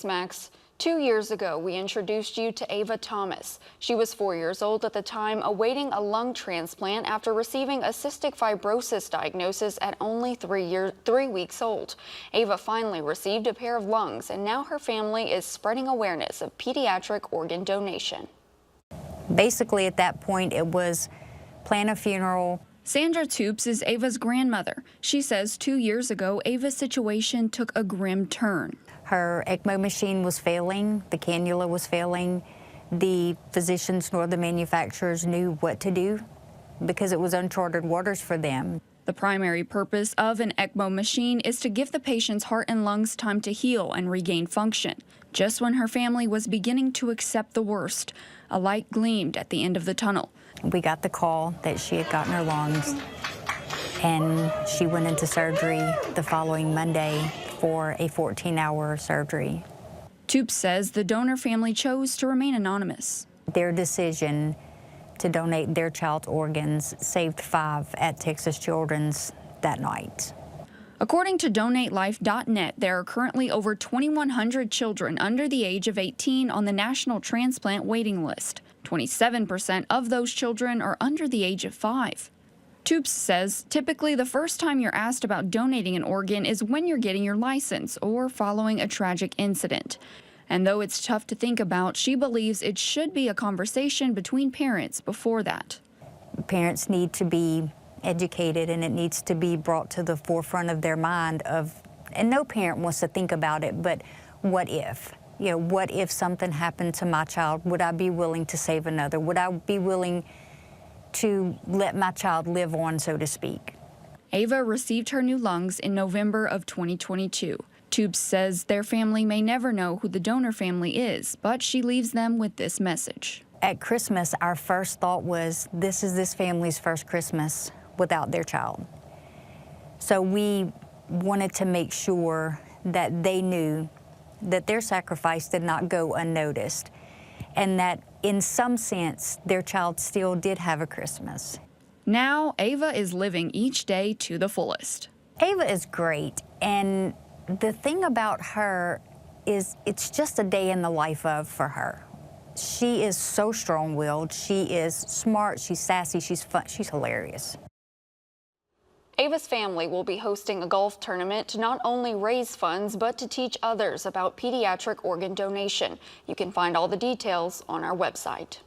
Max, 2 years ago, we introduced you to Ava Thomas. She was 4 years old at the time, awaiting a lung transplant after receiving a cystic fibrosis diagnosis at only 3 weeks old. Ava finally received a pair of lungs, and now her family is spreading awareness of pediatric organ donation. Basically, at that point, it was plan a funeral. Sandra Toops is Ava's grandmother. She says 2 years ago, Ava's situation took a grim turn. Her ECMO machine was failing, the cannula was failing. The physicians nor the manufacturers knew what to do because it was uncharted waters for them. The primary purpose of an ECMO machine is to give the patient's heart and lungs time to heal and regain function. Just when her family was beginning to accept the worst, a light gleamed at the end of the tunnel. We got the call that she had gotten her lungs, and she went into surgery the following Monday for a 14-hour surgery. Toops says the donor family chose to remain anonymous. Their decision to donate their child's organs saved 5 at Texas Children's that night. According to DonateLife.net, there are currently over 2,100 children under the age of 18 on the national transplant waiting list. 27% of those children are under the age of 5. Toops says typically the first time you're asked about donating an organ is when you're getting your license or following a tragic incident. And though it's tough to think about, she believes it should be a conversation between parents before that. Parents need to be educated, and it needs to be brought to the forefront of their mind and no parent wants to think about it, but what if? You know, what if something happened to my child? Would I be willing to save another? Would I be willing to let my child live on, so to speak? Ava received her new lungs in November of 2022. Toops says their family may never know who the donor family is, but she leaves them with this message. At Christmas, our first thought was, this is this family's first Christmas without their child. So we wanted to make sure that they knew that their sacrifice did not go unnoticed, and that in some sense, their child still did have a Christmas. Now, Ava is living each day to the fullest. Ava is great, and the thing about her is it's just a day in the life for her. She is so strong-willed, she is smart, she's sassy, she's fun, she's hilarious. Ava's family will be hosting a golf tournament to not only raise funds, but to teach others about pediatric organ donation. You can find all the details on our website.